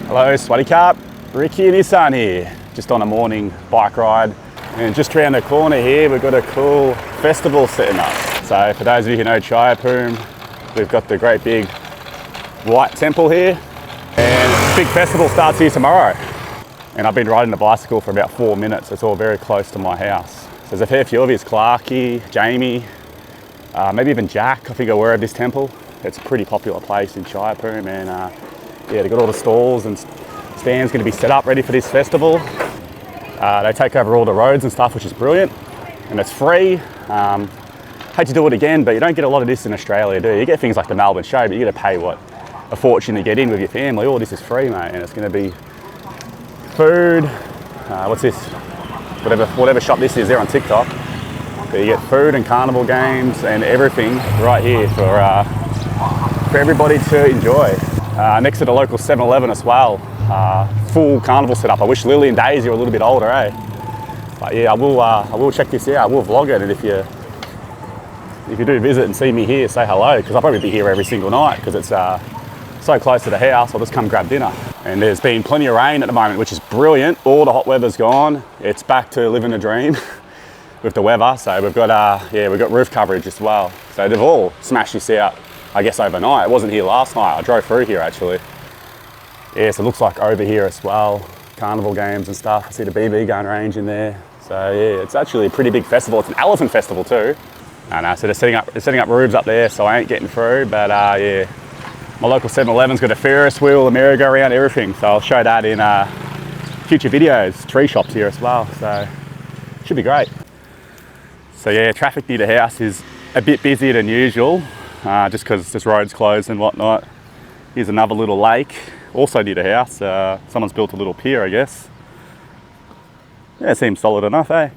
Hello, Swaddy Carp, Ricky and Isaan here, just on a morning bike ride. And just around the corner here, we've got a cool festival setting up. So for those of you who know Chaiyapoom, we've got the great big white temple here. And the big festival starts here tomorrow. And I've been riding the bicycle for about 4 minutes. It's all very close to my house. So there's a fair few of you, Clarky, Jamie, maybe even Jack, I think, are aware of this temple. It's a pretty popular place in Chaiyapoom, and yeah, they've got all the stalls and stands going to be set up ready for this festival. They take over all the roads and stuff, which is brilliant, and it's free. Hate to do it again, but you don't get a lot of this in Australia, do you? You get things like the Melbourne show, but you got to pay, what, a fortune to get in with your family. All this is free, mate, and it's going to be food. What's this? Whatever shop this is, they're on TikTok. But you get food and carnival games and everything right here for everybody to enjoy. Next to the local 7-Eleven as well. Full carnival setup. I wish Lily and Daisy were a little bit older, eh? But yeah, I will check this out. I will vlog it, and if you do visit and see me here, say hello, because I'll probably be here every single night because it's so close to the house. I'll just come grab dinner. And there's been plenty of rain at the moment, which is brilliant. All the hot weather's gone. It's back to living a dream with the weather. So we've got we've got roof coverage as well. So they've all smashed this out, I guess, overnight. It wasn't here last night. I drove through here actually. Yeah, so it looks like over here as well. Carnival games and stuff. I see the BB gun range in there. So yeah, it's actually a pretty big festival. It's an elephant festival too. And so they're setting up roofs up there, so I ain't getting through. But yeah, my local 7-Eleven's got a Ferris wheel, a merry-go-round, everything. So I'll show that in future videos. Tree shops here as well, so should be great. So yeah, traffic near the house is a bit busier than usual, just because this road's closed and whatnot. Here's another little lake, also near the house. Someone's built a little pier, I guess. Yeah, it seems solid enough, eh?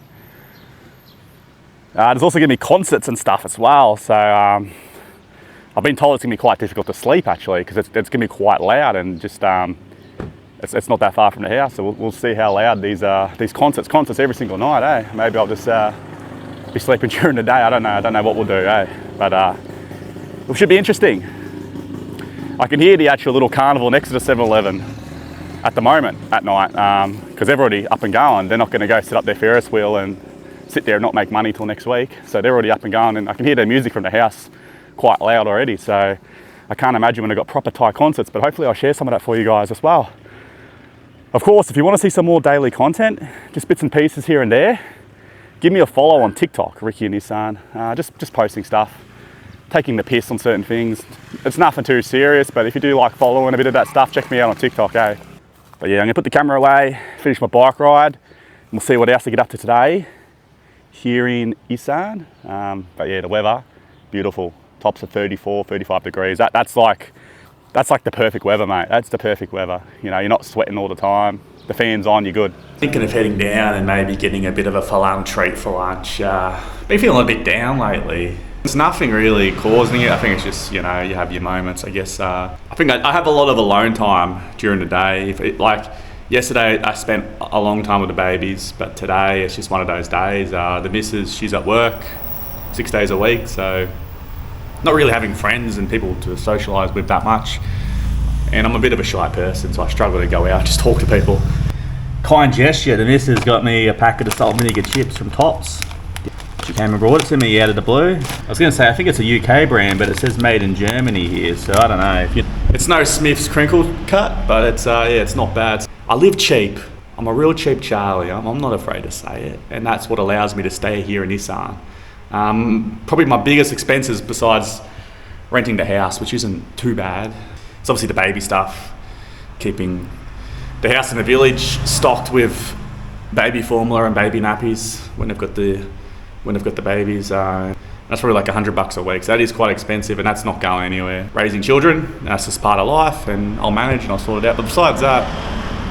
There's also going to be concerts and stuff as well, so I've been told it's going to be quite difficult to sleep actually, because it's going to be quite loud, and just it's not that far from the house, so we'll see how loud these concerts every single night, eh? Maybe I'll just be sleeping during the day. I don't know what we'll do, eh? But it should be interesting. I can hear the actual little carnival next to the 7-Eleven at the moment at night, because they're already up and going. They're not going to go set up their Ferris wheel and sit there and not make money till next week. So they're already up and going, and I can hear their music from the house quite loud already. So I can't imagine when I've got proper Thai concerts, but hopefully I'll share some of that for you guys as well. Of course, if you want to see some more daily content, just bits and pieces here and there, give me a follow on TikTok, Ricky and Isaan. Just posting stuff, taking the piss on certain things. It's nothing too serious, but if you do like following a bit of that stuff, check me out on TikTok, eh? But yeah, I'm gonna put the camera away, finish my bike ride, and we'll see what else I get up to today here in Isaan. But yeah, the weather, beautiful. Tops of 34, 35 degrees. That's like the perfect weather, mate. That's the perfect weather. You know, you're not sweating all the time. The fan's on, you're good. Thinking of heading down and maybe getting a bit of a falang treat for lunch. Been feeling a bit down lately. There's nothing really causing it. I think it's just, you know, you have your moments, I guess. I think I have a lot of alone time during the day. Like yesterday, I spent a long time with the babies, but today it's just one of those days. The missus, she's at work 6 days a week, so not really having friends and people to socialise with that much. And I'm a bit of a shy person, so I struggle to go out, just talk to people. Kind gesture, the missus got me a packet of salt vinegar chips from Tops. She came and brought it to me out of the blue. I was going to say, I think it's a UK brand, but it says made in Germany here, so I don't know. It's no Smith's crinkle cut, but it's yeah, it's not bad. I live cheap. I'm a real cheap Charlie. I'm not afraid to say it, and that's what allows me to stay here in Isaan. Probably my biggest expenses besides renting the house, which isn't too bad. It's obviously the baby stuff, keeping the house in the village stocked with baby formula and baby nappies when they've got the babies. That's probably like $100 a week. So that is quite expensive, and that's not going anywhere. Raising children, that's just part of life, and I'll manage and I'll sort it out. But besides that,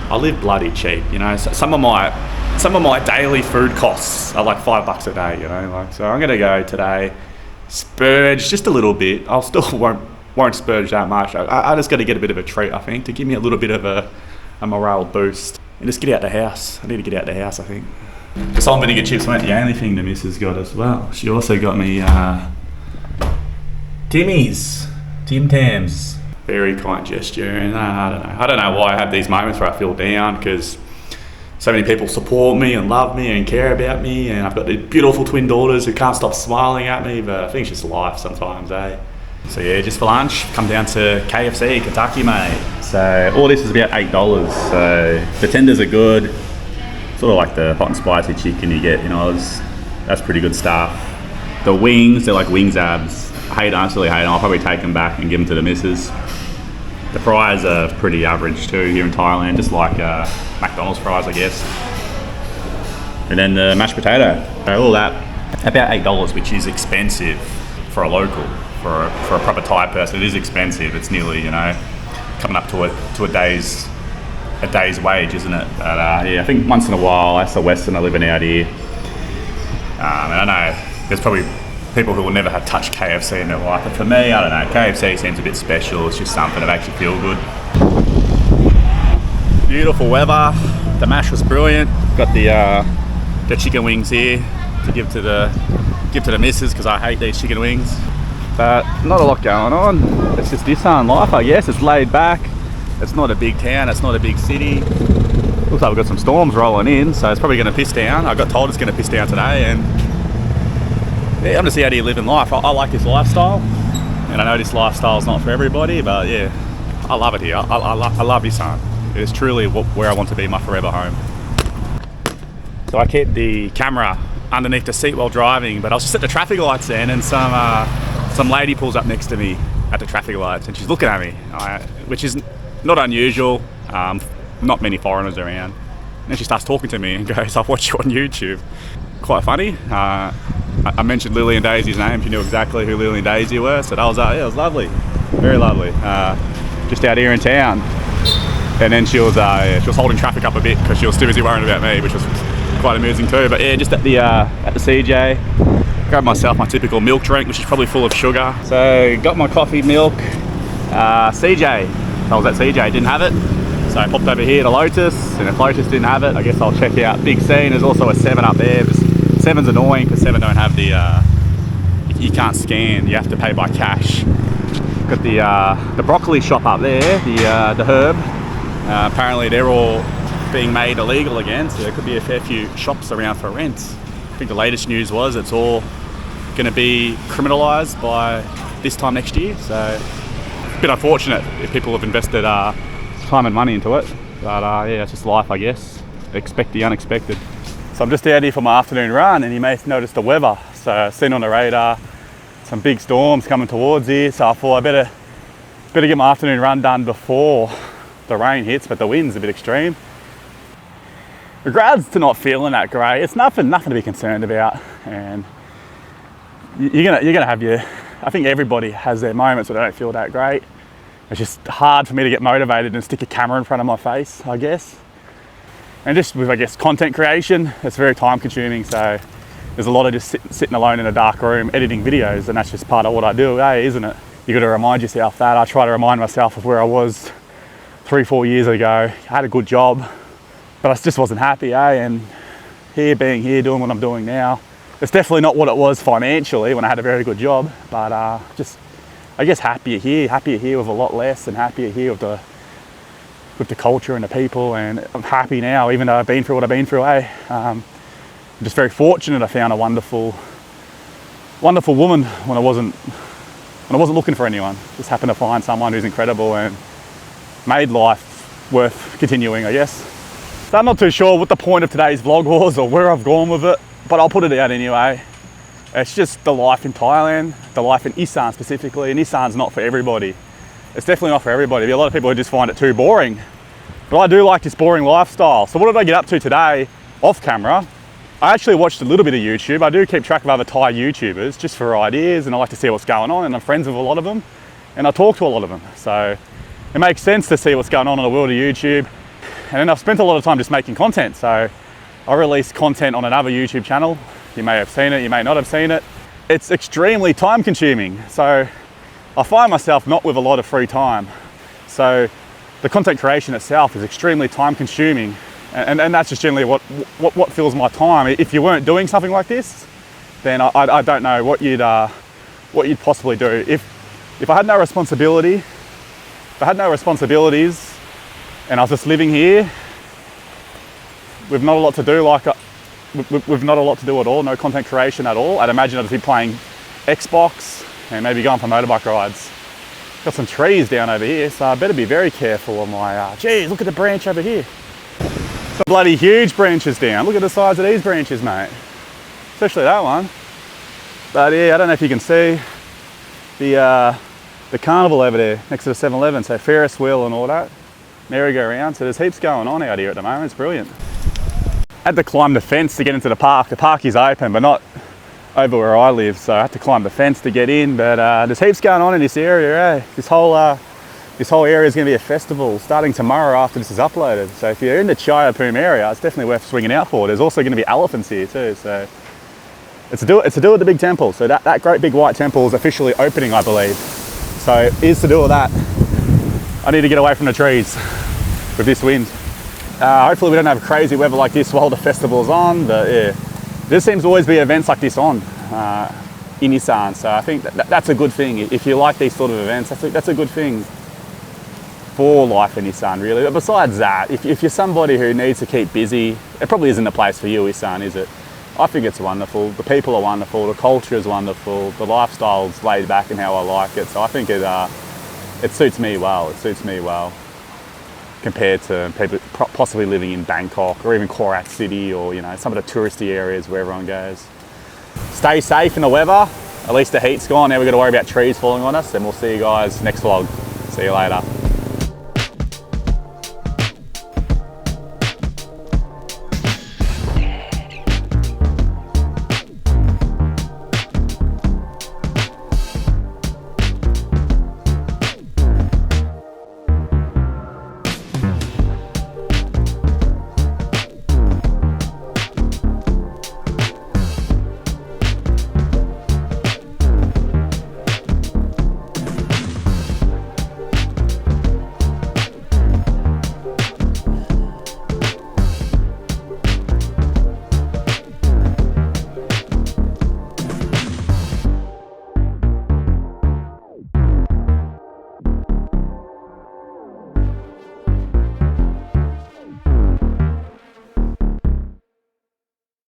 I live bloody cheap. You know, so some of my daily food costs are like $5 a day. You know, like, so I'm gonna go today, splurge just a little bit. I'll still won't splurge that much. I just got to get a bit of a treat, I think, to give me a little bit of a morale boost and just get out the house. I need to get out the house, I think. The salt vinegar chips weren't the only thing the missus got as well. She also got me Tim Tams very kind gesture, and I don't know why I have these moments where I feel down, because so many people support me and love me and care about me, and I've got these beautiful twin daughters who can't stop smiling at me, but I think it's just life sometimes, eh? So yeah, just for lunch, come down to KFC, Kentucky, mate. So all this is about $8. So the tenders are good, sort of like the hot and spicy chicken you get, you know, that's pretty good stuff. The wings, they're like wings abs. I absolutely hate them. I'll probably take them back and give them to the missus. The fries are pretty average too here in Thailand, just like McDonald's fries, I guess. And then the mashed potato, so all that, about $8, which is expensive for a local. For a proper Thai person, it is expensive. It's nearly, you know, coming up to a day's wage, isn't it? But yeah, I think once in a while, that's a Westerner living out here. And I know there's probably people who will never have touched KFC in their life, but for me, I don't know, KFC seems a bit special. It's just something that makes you feel good. Beautiful weather. The mash was brilliant. Got the chicken wings here to give to the missus, because I hate these chicken wings. But not a lot going on. It's just Isaan life, I guess. It's laid back. It's not a big town. It's not a big city. Looks like we've got some storms rolling in, so it's probably going to piss down. I got told it's going to piss down today, and yeah, I'm just out here living life. I like this lifestyle, and I know this lifestyle is not for everybody, but yeah, I love it here. I love Isaan. It is truly where I want to be, my forever home. So I keep the camera underneath the seat while driving, but I was just at the traffic lights then, and some lady pulls up next to me at the traffic lights, and she's looking at me, which is not unusual. Not many foreigners around. And then she starts talking to me and goes, "I've watched you on YouTube." Quite funny. I mentioned Lily and Daisy's name. She knew exactly who Lily and Daisy were, so that was yeah, it was lovely, very lovely. Just out here in town, and then she was holding traffic up a bit because she was too busy worrying about me, which was quite amusing too. But yeah, just at the CJ, grabbed myself my typical milk drink, which is probably full of sugar. So got my coffee, milk. CJ, I was at CJ, didn't have it. So I popped over here to Lotus, and if Lotus didn't have it, I guess I'll check out Big C. And there's also a 7 up there. 7's annoying because 7 don't have the, you can't scan, you have to pay by cash. Got the broccoli shop up there, the herb. Apparently they're all being made illegal again, so there could be a fair few shops around for rent. I think the latest news was it's all going to be criminalised by this time next year, so a bit unfortunate if people have invested time and money into it, but yeah, it's just life, I guess. Expect the unexpected. So I'm just out here for my afternoon run, and you may have noticed the weather. So I've seen on the radar some big storms coming towards here, so I thought I better get my afternoon run done before the rain hits, but the wind's a bit extreme. Regards to not feeling that great, it's nothing to be concerned about, and you're gonna have I think everybody has their moments where they don't feel that great. It's just hard for me to get motivated and stick a camera in front of my face, I guess. And just with, I guess, content creation, it's very time consuming, so there's a lot of just sitting alone in a dark room editing videos, and that's just part of what I do, isn't it? You got to remind yourself that. I try to remind myself of where I was 3-4 years ago. I had a good job, but I just wasn't happy, and being here, doing what I'm doing now, it's definitely not what it was financially when I had a very good job, but just, I guess, happier here with a lot less, and happier here with the culture and the people, and I'm happy now, even though I've been through what I've been through, I'm just very fortunate I found a wonderful woman when I wasn't looking for anyone. Just happened to find someone who's incredible and made life worth continuing, I guess. So I'm not too sure what the point of today's vlog was or where I've gone with it, but I'll put it out anyway. It's just the life in Thailand, the life in Isaan specifically, and Isaan's not for everybody. It's definitely not for everybody. There'll be a lot of people who just find it too boring, but I do like this boring lifestyle. So what did I get up to today off camera? I actually watched a little bit of YouTube. I do keep track of other Thai YouTubers just for ideas, and I like to see what's going on, and I'm friends with a lot of them, and I talk to a lot of them. So it makes sense to see what's going on in the world of YouTube. And then I've spent a lot of time just making content. So I release content on another YouTube channel. You may have seen it, you may not have seen it. It's extremely time consuming. So I find myself not with a lot of free time. So the content creation itself is extremely time consuming. And that's just generally what fills my time. If you weren't doing something like this, then I don't know what you'd possibly do. If I had no responsibility if I had no responsibilities and I was just living here with not a lot to do, with not a lot to do at all, no content creation at all, I'd imagine I'd just be playing Xbox and maybe going for motorbike rides. Got some trees down over here, so I better be very careful on my, geez, look at the branch over here. Some bloody huge branches down. Look at the size of these branches, mate. Especially that one. But yeah, I don't know if you can see the carnival over there next to the 7-Eleven, so Ferris wheel and all that, merry-go-round. So there's heaps going on out here at the moment. It's brilliant. I had to climb the fence to get into the park. The park is open, but not over where I live, so I had to climb the fence to get in. But there's heaps going on in this area, eh? This whole area is going to be a festival starting tomorrow after this is uploaded. So if you're in the Chiapoom area, it's definitely worth swinging out for. There's also going to be elephants here too, so it's to do at the big temple. So that great big white temple is officially opening, I believe. So it is to do with that. I need to get away from the trees with this wind. Hopefully we don't have crazy weather like this while the festival's on, but yeah, there seems to always be events like this on in Isaan. So I think that's a good thing. If you like these sort of events, that's a good thing for life in Isaan, really. But besides that, if you're somebody who needs to keep busy, it probably isn't the place for you, Isaan, is it? I think it's wonderful. The people are wonderful. The culture is wonderful. The lifestyle's laid back and how I like it. So I think it suits me well. It suits me well compared to people possibly living in Bangkok or even Korat City or, you know, some of the touristy areas where everyone goes. Stay safe in the weather. At least the heat's gone. Now we've got to worry about trees falling on us, and we'll see you guys next vlog. See you later.